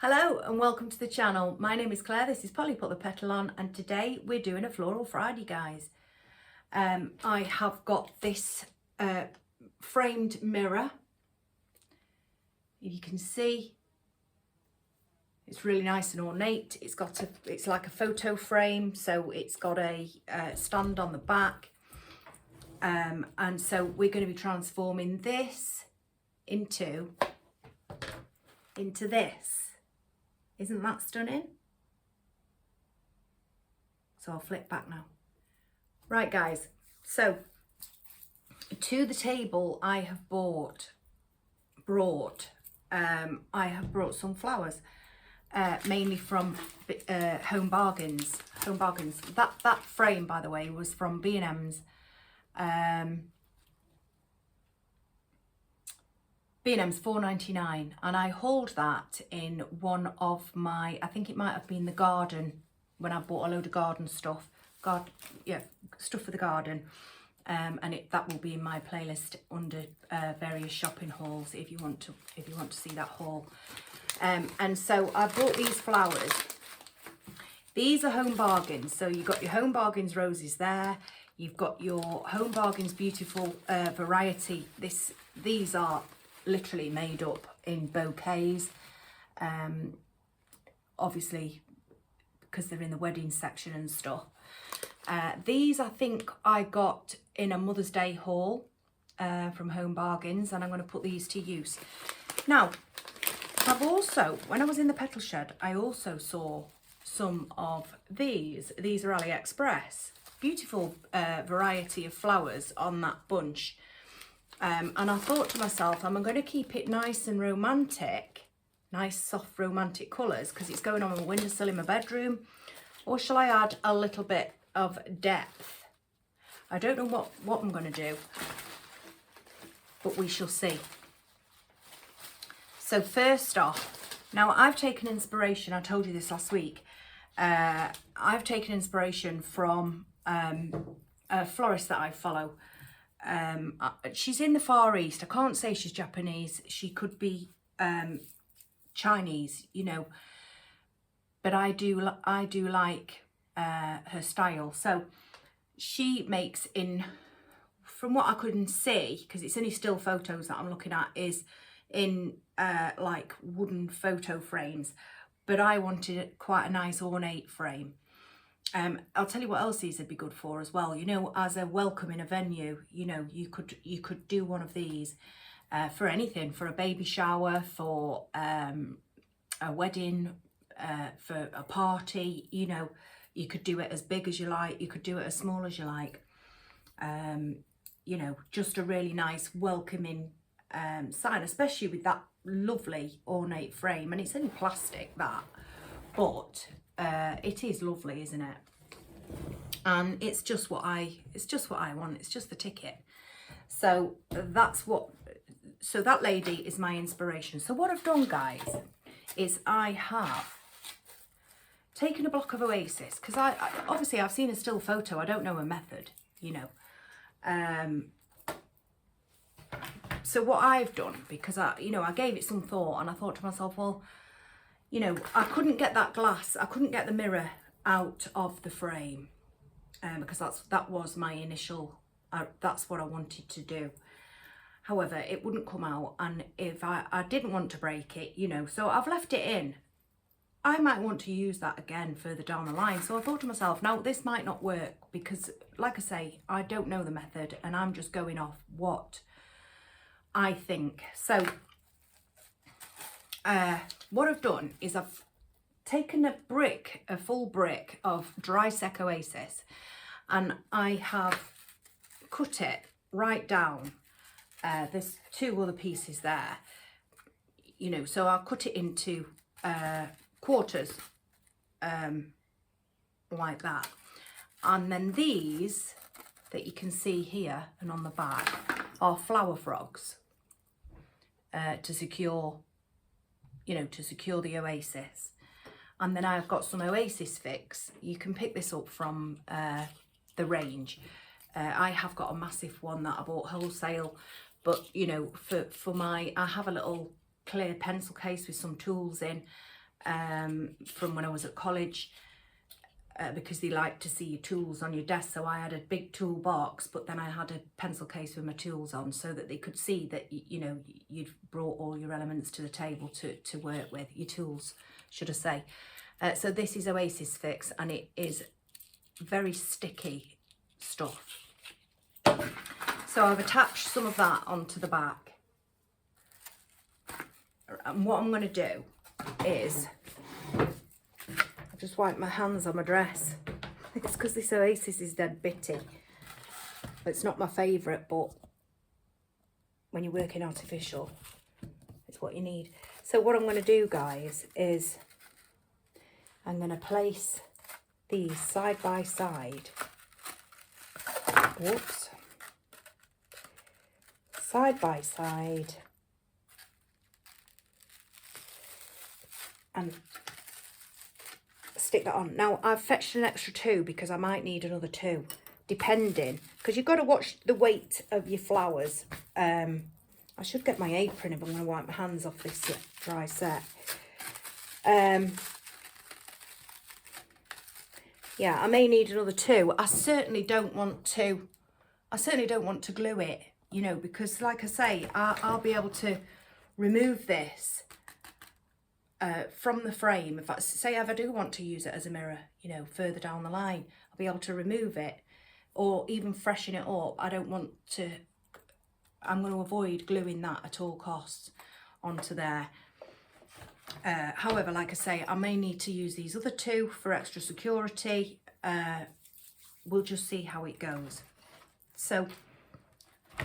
Hello and welcome to the channel. My name is Claire, this is Polly Put the Petal On, and today we're doing a Floral Friday, guys. I have got this framed mirror. You can see it's really nice and ornate. It's like a photo frame, so it's got a stand on the back. And so we're going to be transforming this into this. Isn't that stunning? So I'll flip back now. Right, guys, so to the table I have brought some flowers, mainly from Home Bargains. That frame, by the way, was from B&M's. B&M's £4.99, and I hauled that in one of my, I think it might have been the garden, when I bought a load of garden stuff, stuff for the garden, and that will be in my playlist under various shopping hauls if you want to see that haul. And so I bought these flowers. These are Home Bargains, so you've got your Home Bargains roses there. You've got your Home Bargains beautiful variety. These are literally made up in bouquets, obviously because they're in the wedding section and stuff. These I think I got in a Mother's Day haul from Home Bargains, and I'm going to put these to use. Now, I've also, when I was in the Petal shed, I also saw some of these. These are AliExpress. Beautiful variety of flowers on that bunch. And I thought to myself, am I going to keep it nice and romantic, nice soft romantic colours, because it's going on a windowsill in my bedroom, or shall I add a little bit of depth? I don't know what I'm going to do, but we shall see. So first off, now I've taken inspiration, I told you this last week, I've taken inspiration from a florist that I follow. She's in the Far East. I can't say she's Japanese. She could be Chinese, you know. But I do like her style. So she makes from what I couldn't see, because it's only still photos that I'm looking at, is in like wooden photo frames. But I wanted quite a nice ornate frame. I'll tell you what else these would be good for as well. You know, as a welcome in a venue, you know, you could do one of these for anything, for a baby shower, for a wedding, for a party. You know, you could do it as big as you like, you could do it as small as you like. You know, just a really nice welcoming sign, especially with that lovely ornate frame. And it's only plastic, that, but it is lovely, isn't it? And it's just what I want. It's just the ticket. So so that lady is my inspiration. So what I've done, guys, is I have taken a block of Oasis, because I obviously I've seen a still photo. I don't know a method, you know. So what I've done, because I gave it some thought, and I thought to myself, well, you know, I couldn't get that glass, I couldn't get the mirror out of the frame, because that was my initial, that's what I wanted to do. However, it wouldn't come out, and if I didn't want to break it, you know, so I've left it in. I might want to use that again further down the line. So I thought to myself, now this might not work, because like I say, I don't know the method, and I'm just going off what I think. So what I've done is I've taken a full brick of dry sec Oasis, and I have cut it right down. There's two other pieces there, you know, so I'll cut it into quarters, like that. And then these that you can see here and on the back are flower frogs, to secure, you know, to secure the Oasis. And then I've got some Oasis Fix. You can pick this up from the range. I have got a massive one that I bought wholesale, but you know, for my, I have a little clear pencil case with some tools in, from when I was at college, because they like to see your tools on your desk. So I had a big toolbox, but then I had a pencil case with my tools on, so that they could see that, you know, you'd brought all your elements to the table to work with, your tools, should I say. So this is Oasis Fix, and it is very sticky stuff. So I've attached some of that onto the back. And what I'm going to do is, I've just wiped my hands on my dress. It's because this Oasis is dead bitty. It's not my favourite, but when you're working artificial, it's what you need. So what I'm going to do, guys, is I'm going to place these side by side. Whoops. Side by side. And stick that on. Now, I've fetched an extra 2 because I might need another 2, depending, because you've got to watch the weight of your flowers. I should get my apron if I'm going to wipe my hands off this dry set. Yeah, I may need another 2. I certainly don't want to glue it, you know, because like I say, I'll be able to remove this from the frame. If I say if I do want to use it as a mirror, you know, further down the line, I'll be able to remove it or even freshen it up. I don't want to, I'm going to avoid gluing that at all costs onto there. However, like I say, I may need to use these other 2 for extra security. We'll just see how it goes. So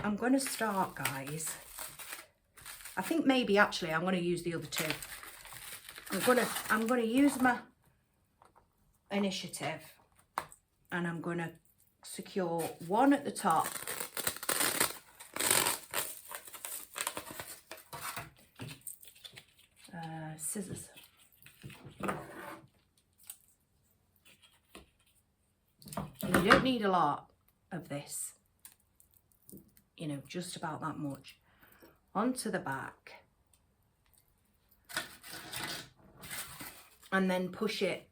I'm going to start, guys. I think maybe actually I'm going to use the other 2. I'm going to use my initiative, and I'm going to secure one at the top. Scissors. And you don't need a lot of this, you know, just about that much. Onto the back. And then push it.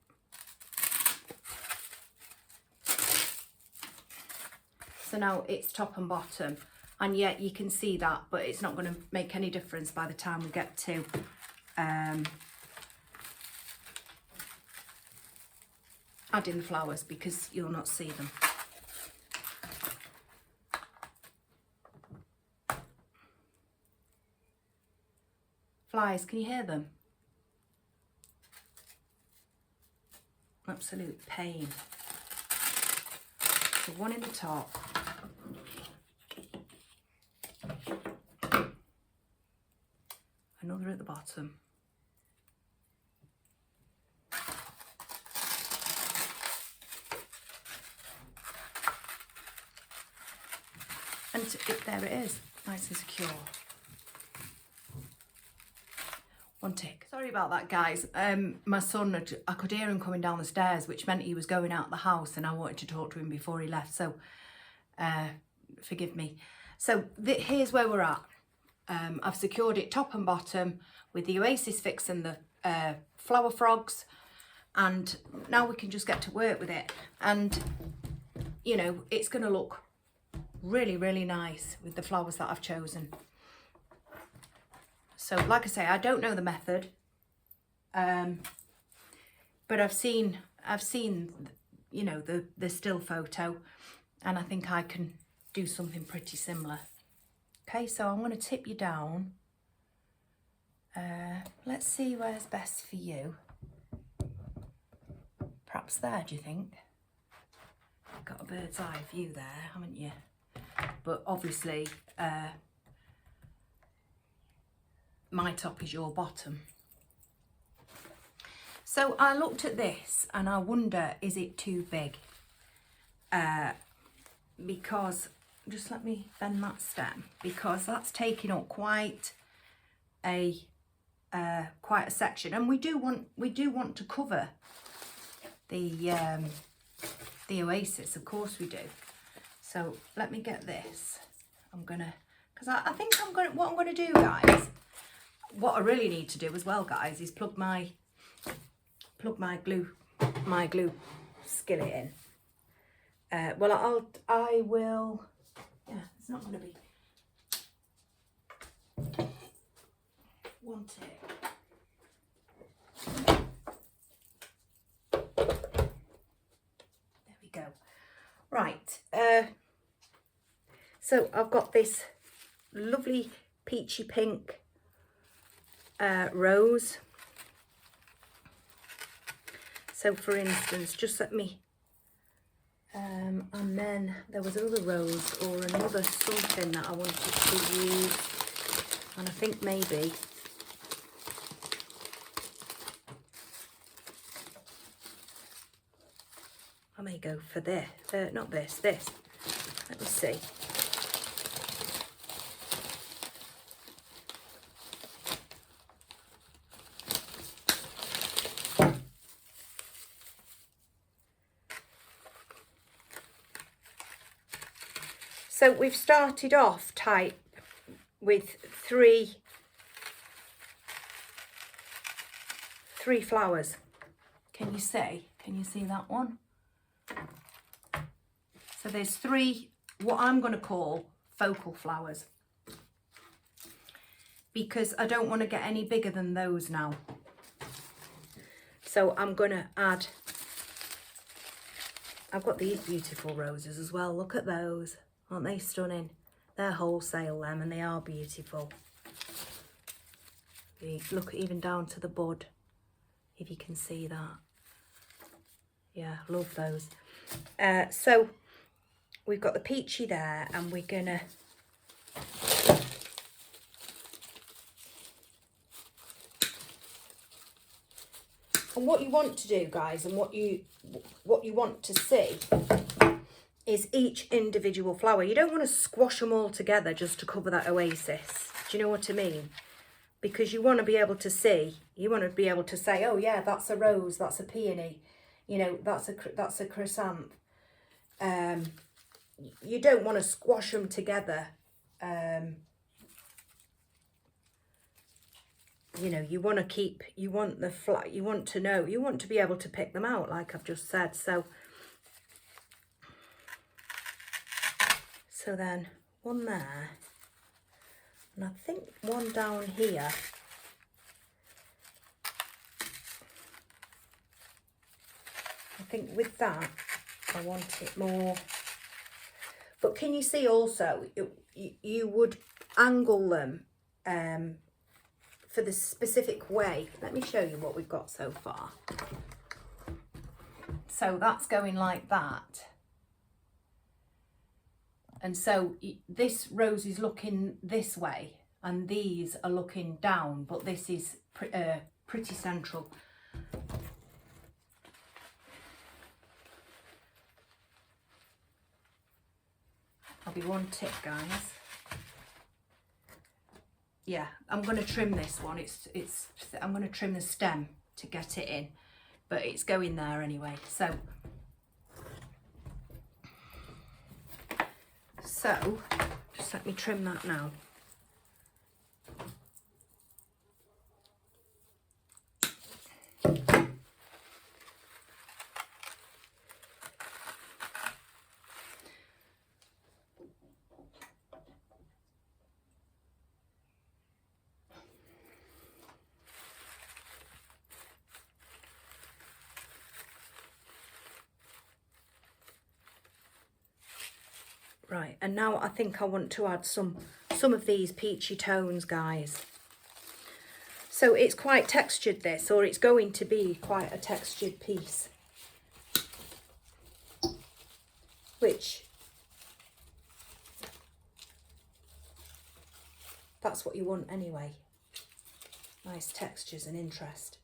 So now it's top and bottom, and yet you can see that, but it's not going to make any difference by the time we get to adding the flowers, because you'll not see them. Flies, can you hear them? Absolute pain. So one in the top. Another at the bottom. And there it is, nice and secure. One tick. Sorry about that, guys. My son, I could hear him coming down the stairs, which meant he was going out the house, and I wanted to talk to him before he left, so forgive me. So here's where we're at. I've secured it top and bottom with the Oasis Fix and the flower frogs, and now we can just get to work with it. And you know, it's going to look really, really nice with the flowers that I've chosen. So like I say, I don't know the method, but I've seen, you know, the still photo, and I think I can do something pretty similar. Okay, so I'm going to tip you down. Let's see where's best for you. Perhaps there, do you think? You've got a bird's eye view there, haven't you? But obviously, my top is your bottom. So I looked at this and I wonder, is it too big? Because, just let me bend that stem, because that's taking up quite a section, and we do want to cover the Oasis, of course we do. So let me get this. I'm gonna, because I think what I'm gonna do, guys, what I really need to do as well, guys, is plug my plug my glue skillet in. Well, I will, yeah, it's not going to be one tick. There we go. Right, so I've got this lovely peachy pink rose. So for instance, just let me, and then there was another rose or another something that I wanted to use, and I think maybe I may go for this, not this, this. Let me see. So we've started off type with three flowers. Can you see? Can you see that one? So there's three, what I'm going to call focal flowers, because I don't want to get any bigger than those now. So I'm going to add, I've got these beautiful roses as well. Look at those. Aren't they stunning? They're wholesale, them, and they are beautiful. Look even down to the bud, if you can see that. Yeah, love those. So we've got the peachy there, and we're gonna and what you want to do, guys, and what you want to see is each individual flower. You don't want to squash them all together just to cover that oasis. Do you know what I mean? Because you want to be able to see, you want to be able to say, oh yeah, that's a rose, that's a peony, you know, that's a chrysanth. You don't want to squash them together. You know, you want to keep, you want the flat, you want to know, you want to be able to pick them out, like I've just said. So then one there, and I think one down here. I think with that, I want it more. But can you see also, you would angle them for the specific way. Let me show you what we've got so far. So that's going like that. And so this rose is looking this way, and these are looking down, but this is pretty central. I'll be one tick, guys. Yeah, I'm going to trim this one. I'm going to trim the stem to get it in, but it's going there anyway. So just let me trim that now. Right, and now I think I want to add some of these peachy tones, guys. So it's quite textured, this, or it's going to be quite a textured piece, which that's what you want anyway. Nice textures and interest.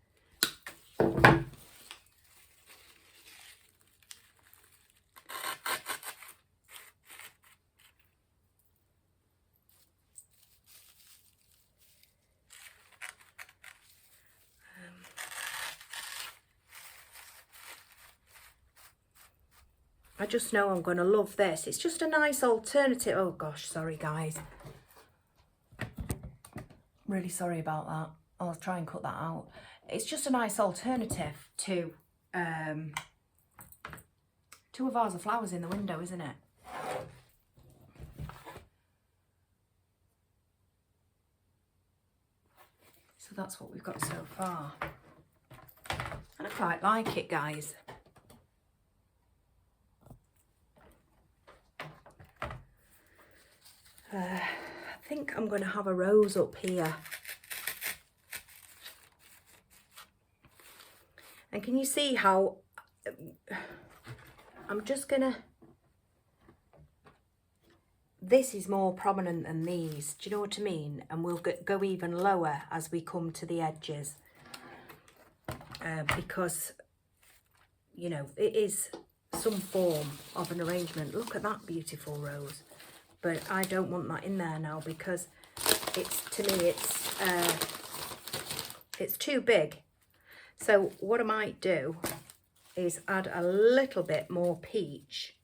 I just know I'm going to love this. It's just a nice alternative. Oh gosh, sorry guys. Really sorry about that. I'll try and cut that out. it's just a nice alternative to a vase of flowers in the window, isn't it? So that's what we've got so far. And I quite like it, guys. I think I'm going to have a rose up here. And can you see how I'm just going to... This is more prominent than these. Do you know what I mean? And we'll go even lower as we come to the edges. Because, you know, it is some form of an arrangement. Look at that beautiful rose. But I don't want that in there now because it's, to me, it's too big. So what I might do is add a little bit more peach.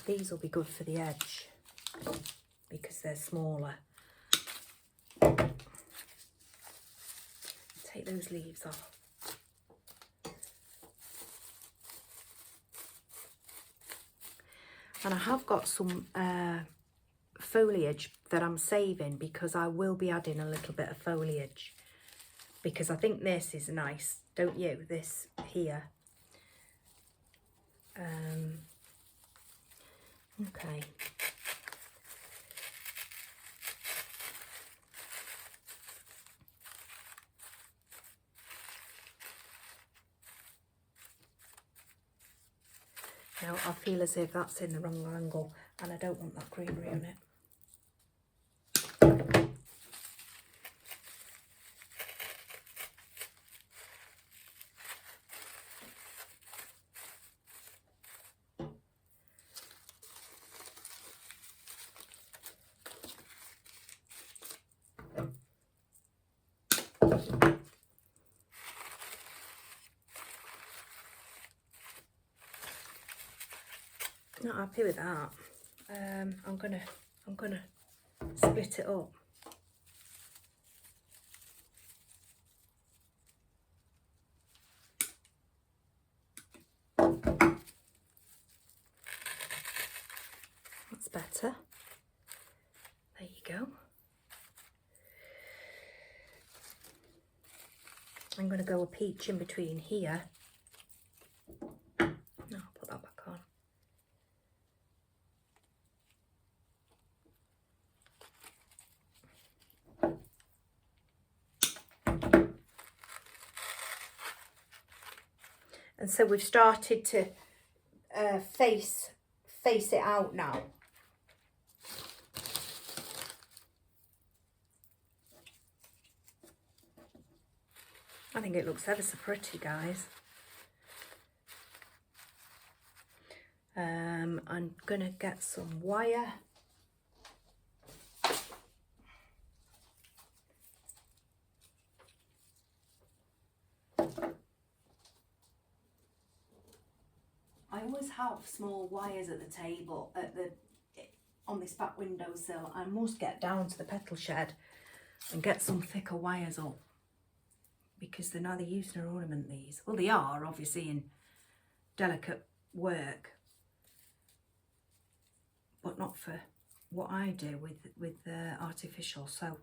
These will be good for the edge because they're smaller. Take those leaves off. And I have got some foliage that I'm saving because I will be adding a little bit of foliage. Because I think this is nice, don't you? This here. Okay. Now I feel as if that's in the wrong angle and I don't want that greenery on it. Not happy with that. I'm gonna split it up. That's better. There you go. I'm gonna go a peach in between here. No, I'll put that back on. And so we've started to face it out now. I think it looks ever so pretty, guys. I'm gonna get some wire. I always have small wires at the table, on this back windowsill. I must get down to the Petal shed and get some thicker wires up because they're neither use nor ornament, these. Well, they are obviously in delicate work, but not for what I do with artificial. So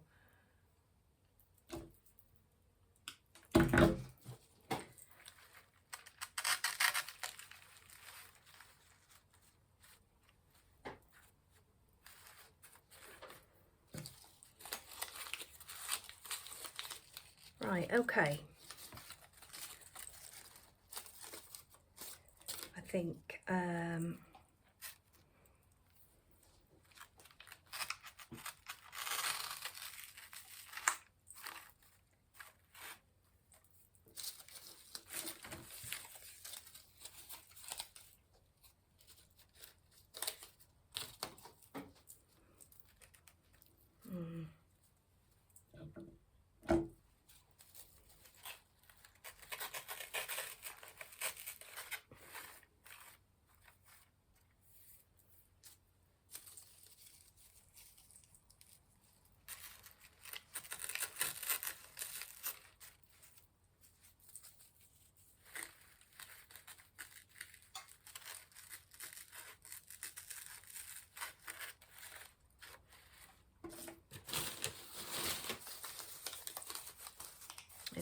right, okay. I think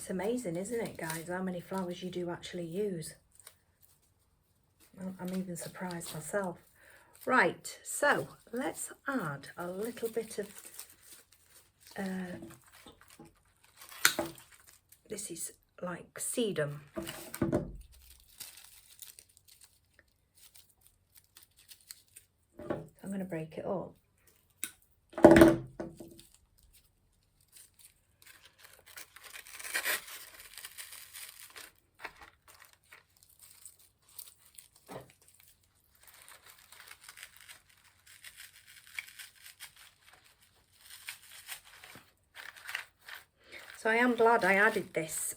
It's amazing, isn't it, guys, how many flowers you do actually use. I'm even surprised myself. Right, so let's add a little bit of, this is like sedum. I'm going to break it up. So I am glad I added this,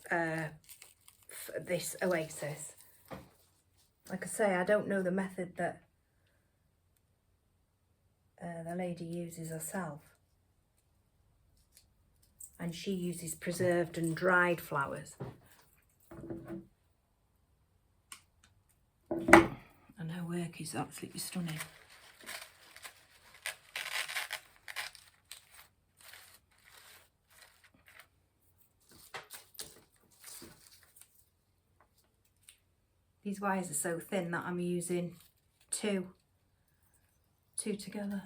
this Oasis. Like I say, I don't know the method that the lady uses herself. And she uses preserved and dried flowers. And her work is absolutely stunning. These wires are so thin that I'm using two together.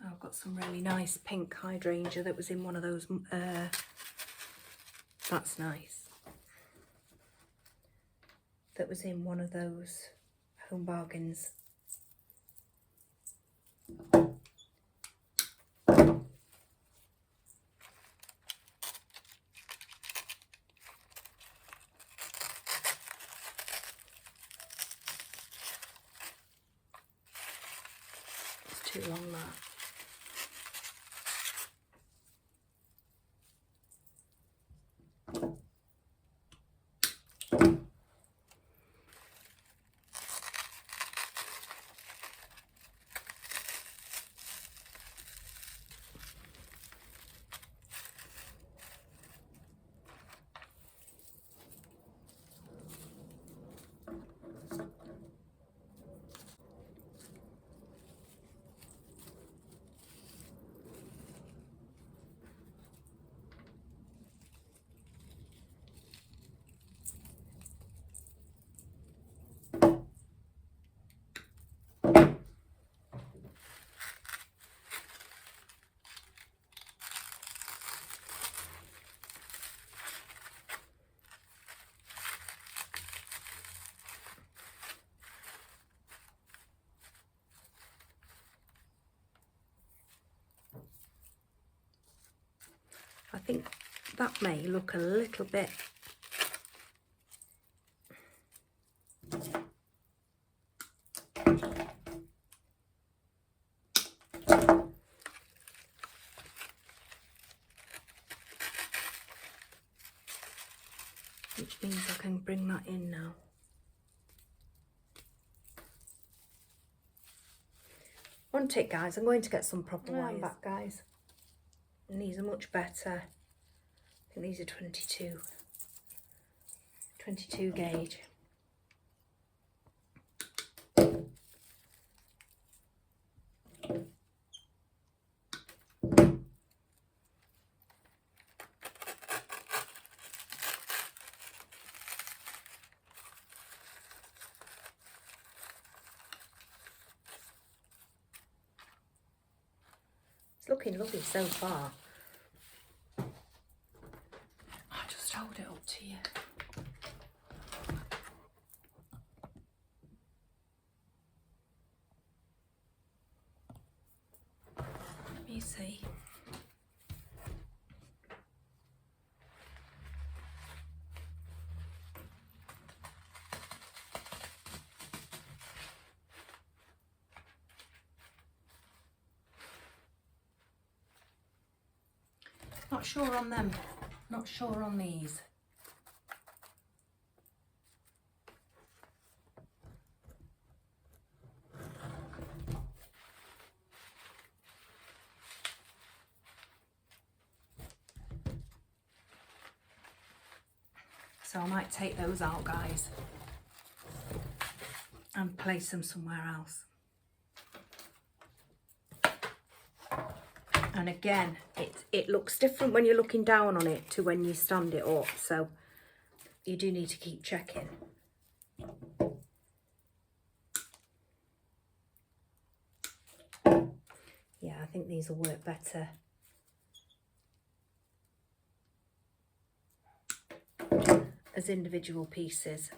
I've got some really nice pink hydrangea that was in one of those, that's nice. That was in one of those Home Bargains. It's too long, that. I think that may look a little bit which means I can bring that in now. One tick, guys, I'm going to get some proper wires. I'm back, guys. And these are much better. I think these are 22 gauge. It's looking lovely so far. I'll just hold it up to you. Let me see. Not sure on them Not sure on these. So I might take those out, guys, and place them somewhere else. And again, it looks different when you're looking down on it to when you stand it up, so you do need to keep checking. Yeah, I think these will work better. As individual pieces.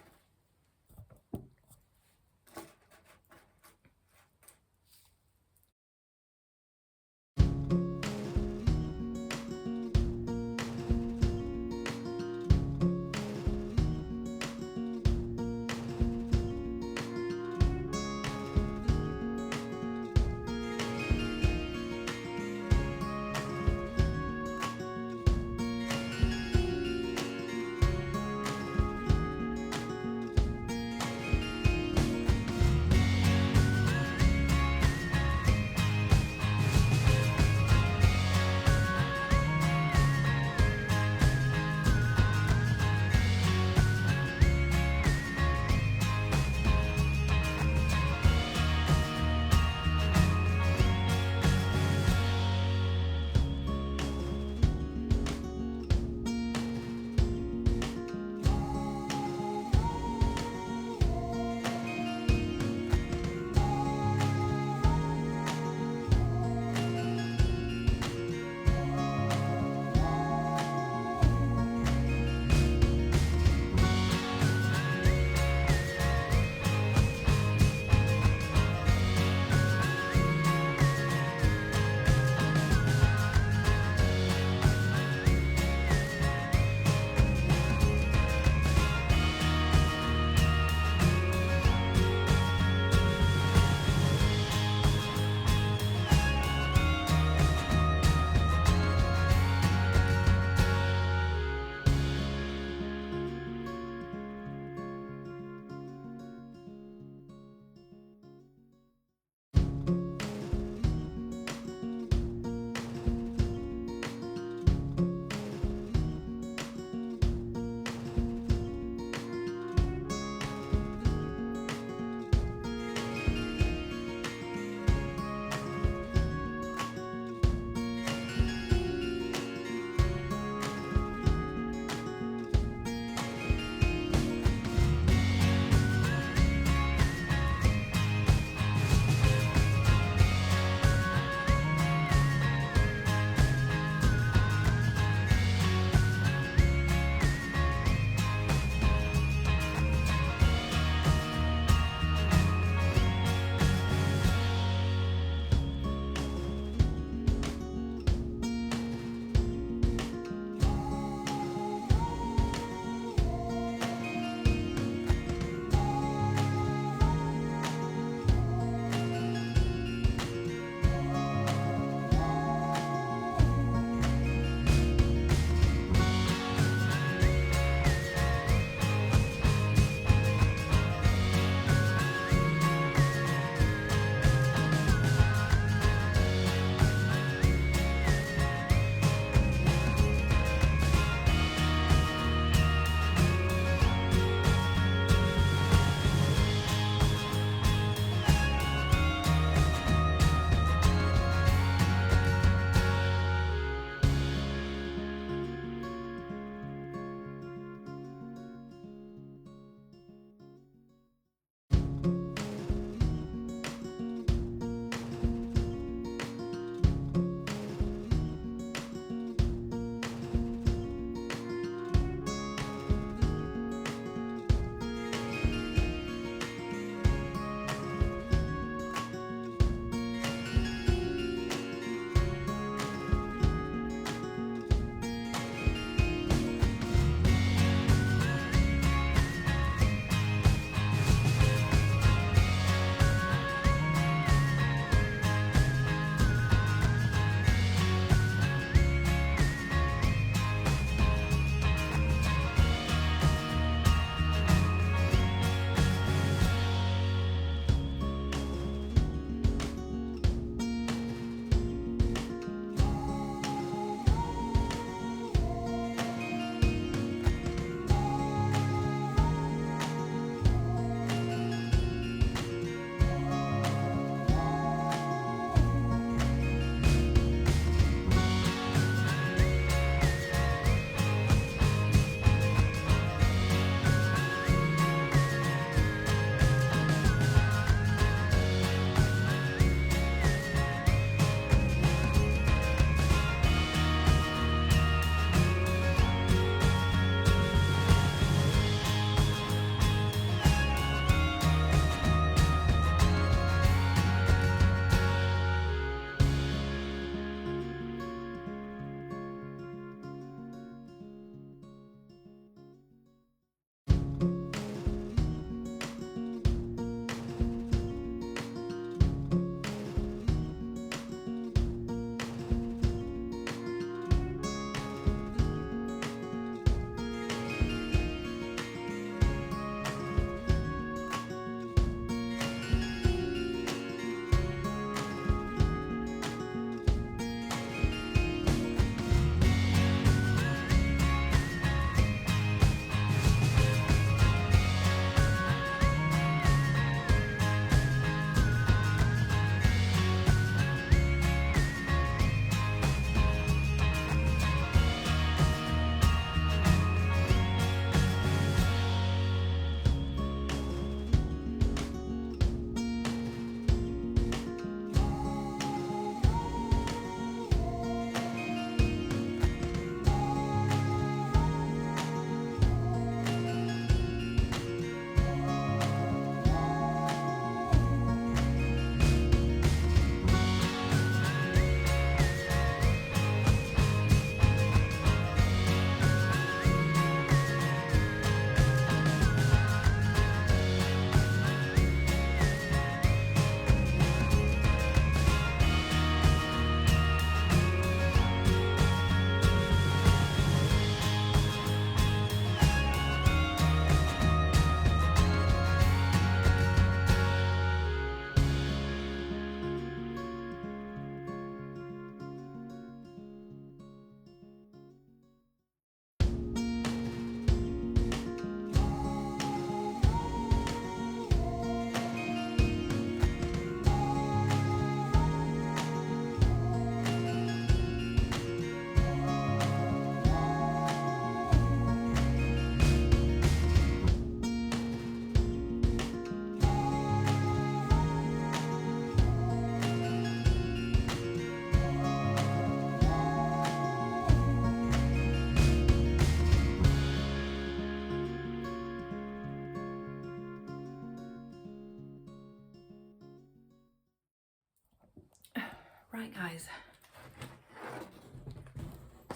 Right guys,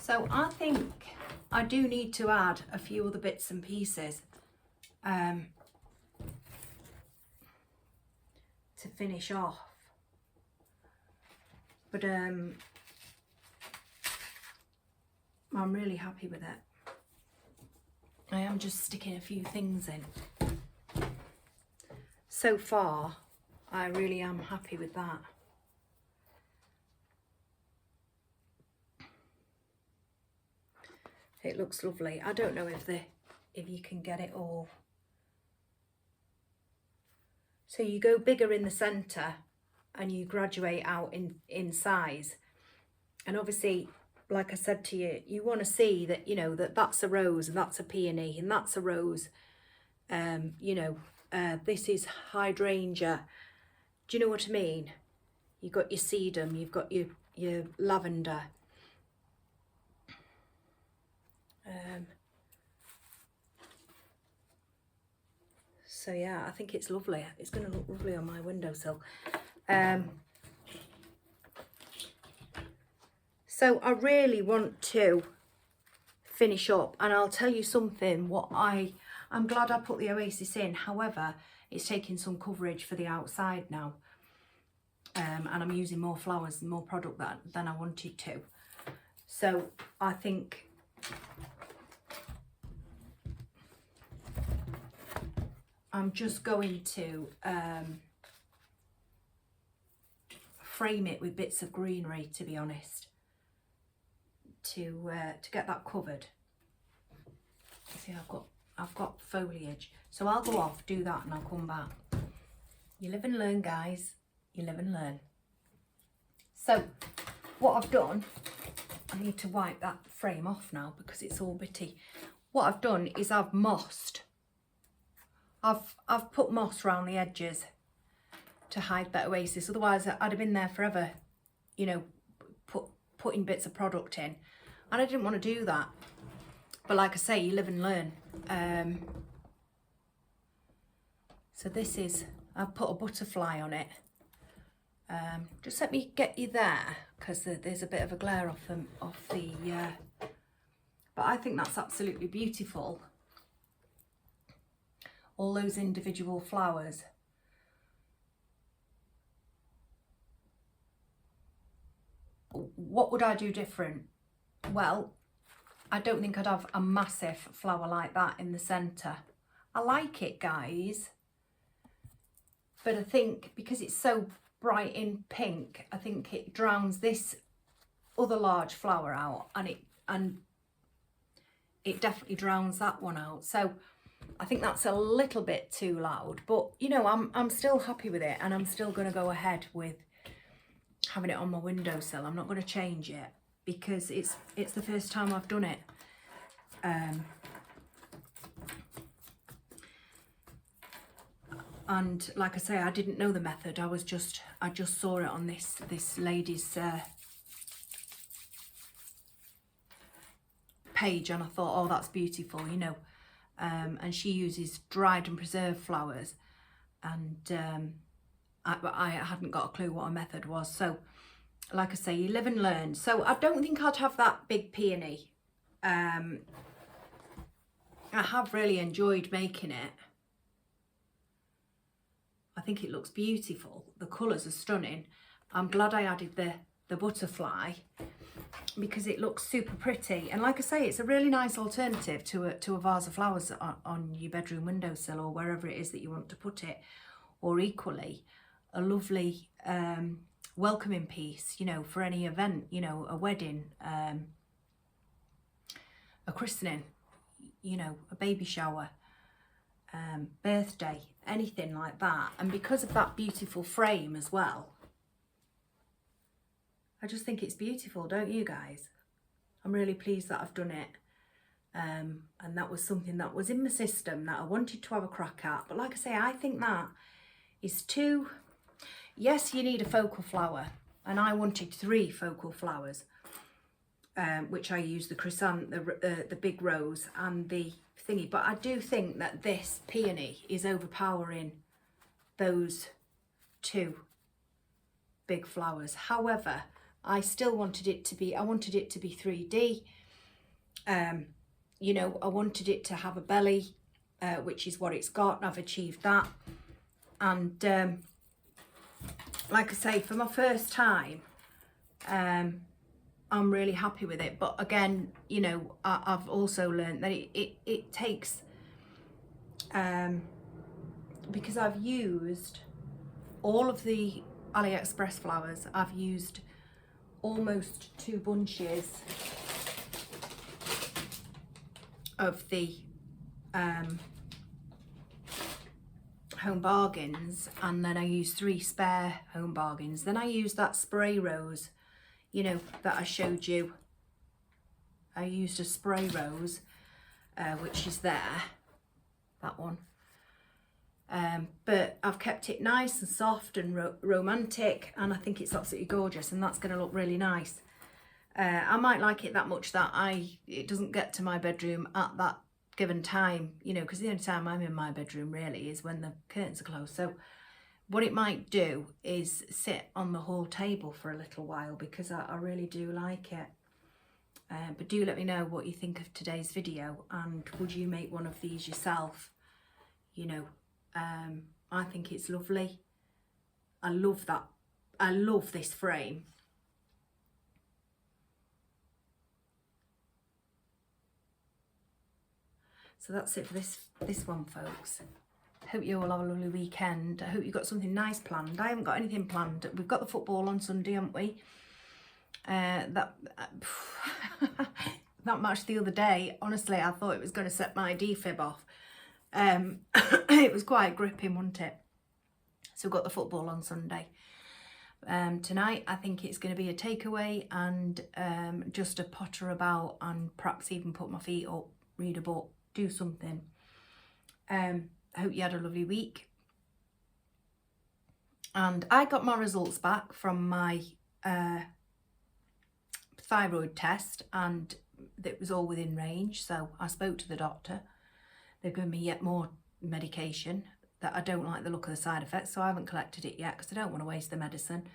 so I think I do need to add a few other bits and pieces to finish off, but I'm really happy with it. I am just sticking a few things in. So far, I really am happy with that. It looks lovely. I don't know if you can get it all. So you go bigger in the centre and you graduate out in size. And obviously, like I said to you, you want to see that, you know, that's a rose and that's a peony and that's a rose. You know, this is hydrangea. Do you know what I mean? You've got your sedum, you've got your lavender. So yeah, I think it's lovely. It's going to look lovely on my windowsill. So I really want to finish up, and I'll tell you something, I'm glad I put the Oasis in. However, it's taking some coverage for the outside now. And I'm using more flowers and more product than I wanted to. So I think I'm just going to frame it with bits of greenery, to be honest, to get that covered. See, I've got foliage, so I'll go off, do that, and I'll come back. You live and learn, guys. You live and learn. So what I've done, I need to wipe that frame off now because it's all bitty. What I've done is I've mossed. I've put moss around the edges to hide that Oasis. Otherwise, I'd have been there forever, you know, putting bits of product in. And I didn't want to do that. But like I say, you live and learn. So this is, I've put a butterfly on it. Just let me get you there, because there's a bit of a glare off the but I think that's absolutely beautiful. All those individual flowers. What would I do different? Well, I don't think I'd have a massive flower like that in the centre. I like it, guys, but I think because it's so bright in pink, I think it drowns this other large flower out, and it definitely drowns that one out. So I think that's a little bit too loud, but you know, I'm still happy with it, and I'm still going to go ahead with having it on my windowsill. I'm not going to change it because it's the first time I've done it. And like I say, I didn't know the method. I just saw it on this lady's page, and I thought, oh, that's beautiful, you know. And she uses dried and preserved flowers, and I hadn't got a clue what a method was. So like I say, you live and learn. So I don't think I'd have that big peony. I have really enjoyed making it. I think it looks beautiful. The colours are stunning. I'm glad I added the butterfly because it looks super pretty. And like I say, it's a really nice alternative to a vase of flowers on your bedroom windowsill or wherever it is that you want to put it. Or equally, a lovely welcoming piece, you know, for any event, you know, a wedding, a christening, you know, a baby shower, birthday, anything like that. And because of that beautiful frame as well, I just think it's beautiful, don't you guys? I'm really pleased that I've done it. And that was something that was in my system that I wanted to have a crack at. But like I say, I think that is too... Yes, you need a focal flower, and I wanted 3 focal flowers, which I used the chrysanthemum, the big rose and the thingy. But I do think that this peony is overpowering those 2 big flowers. However, I still wanted it to be, I wanted it to be 3D. You know, I wanted it to have a belly, which is what it's got, and I've achieved that. And like I say, for my first time, I'm really happy with it. But again, you know, I've also learned that it takes, because I've used all of the AliExpress flowers, I've used almost 2 bunches of the Home Bargains, and then I used 3 spare Home Bargains. Then I used that spray rose, you know, that I showed you. I used a spray rose, which is there, that one. But I've kept it nice and soft and romantic, and I think it's absolutely gorgeous, and that's going to look really nice. I might like it that much that it doesn't get to my bedroom at that given time, you know, because the only time I'm in my bedroom really is when the curtains are closed. So what it might do is sit on the hall table for a little while, because I really do like it. But do let me know what you think of today's video, and would you make one of these yourself? You know, I think it's lovely. I love that. I love this frame. So that's it for this one, folks. Hope you all have a lovely weekend. I hope you've got something nice planned. I haven't got anything planned. We've got the football on Sunday, haven't we? That match the other day, honestly, I thought it was going to set my defib off. It was quite gripping, wasn't it? So we've got the football on Sunday. Tonight, I think it's going to be a takeaway and just a potter about, and perhaps even put my feet up, read a book, do something. I hope you had a lovely week. And I got my results back from my thyroid test, and it was all within range. So I spoke to the doctor. They've given me yet more medication that I don't like the look of the side effects, so I haven't collected it yet because I don't want to waste the medicine.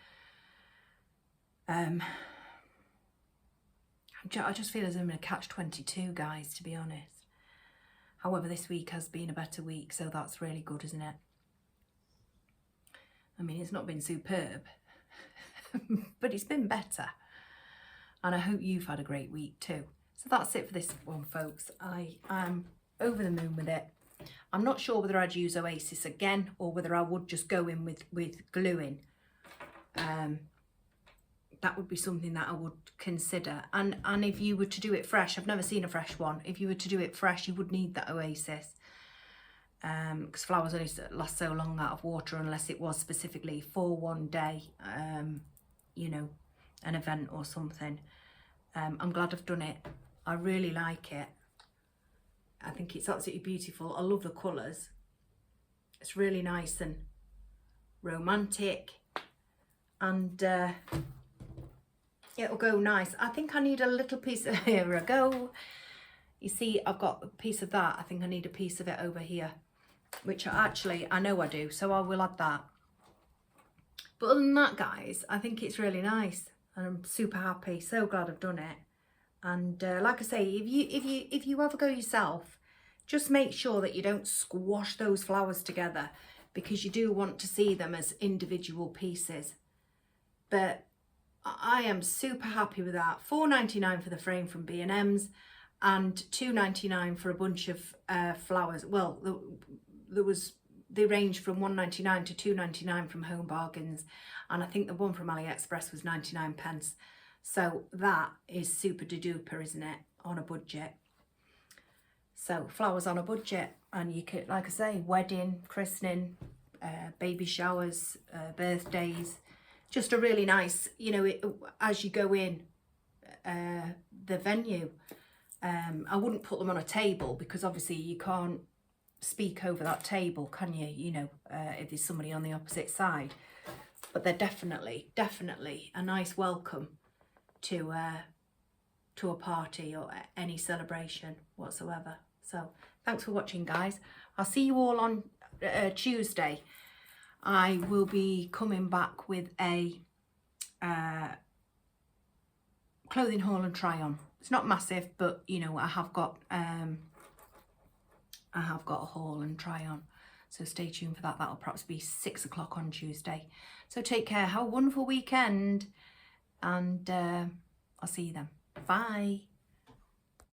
I just feel as I'm in a catch-22, guys, to be honest. However, this week has been a better week, so that's really good, isn't it? I mean, it's not been superb, but it's been better. And I hope you've had a great week too. So that's it for this one, folks. I'm over the moon with it. I'm not sure whether I'd use Oasis again or whether I would just go in with gluing. That would be something that I would consider. And if you were to do it fresh, I've never seen a fresh one. If you were to do it fresh, you would need that Oasis. Because flowers only last so long out of water unless it was specifically for one day, you know, an event or something. I'm glad I've done it. I really like it. I think it's absolutely beautiful. I love the colours. It's really nice and romantic, and it'll go nice. I think I need a little piece of, here I go. You see, I've got a piece of that. I think I need a piece of it over here, which I know I do, so I will add that. But other than that, guys, I think it's really nice, and I'm super happy. So glad I've done it. And like I say, if you ever go yourself, just make sure that you don't squash those flowers together, because you do want to see them as individual pieces. But I am super happy with that. $4.99 for the frame from B&M's and $2.99 for a bunch of flowers. Well, they range from $1.99 to $2.99 from Home Bargains, and I think the one from AliExpress was 99p. So that is super duper, isn't it, on a budget? So flowers on a budget, and you could, like I say, wedding, christening, baby showers, birthdays, just a really nice, you know, as you go in the venue. I wouldn't put them on a table, because obviously you can't speak over that table, can you? You know, if there's somebody on the opposite side. But they're definitely a nice welcome to a party or any celebration whatsoever. So thanks for watching, guys. I'll see you all on Tuesday. I will be coming back with a clothing haul and try on. It's not massive, but you know, I have got a haul and try on. So stay tuned for that. That'll perhaps be 6 o'clock on Tuesday. So take care. Have a wonderful weekend. And I'll see you then. Bye.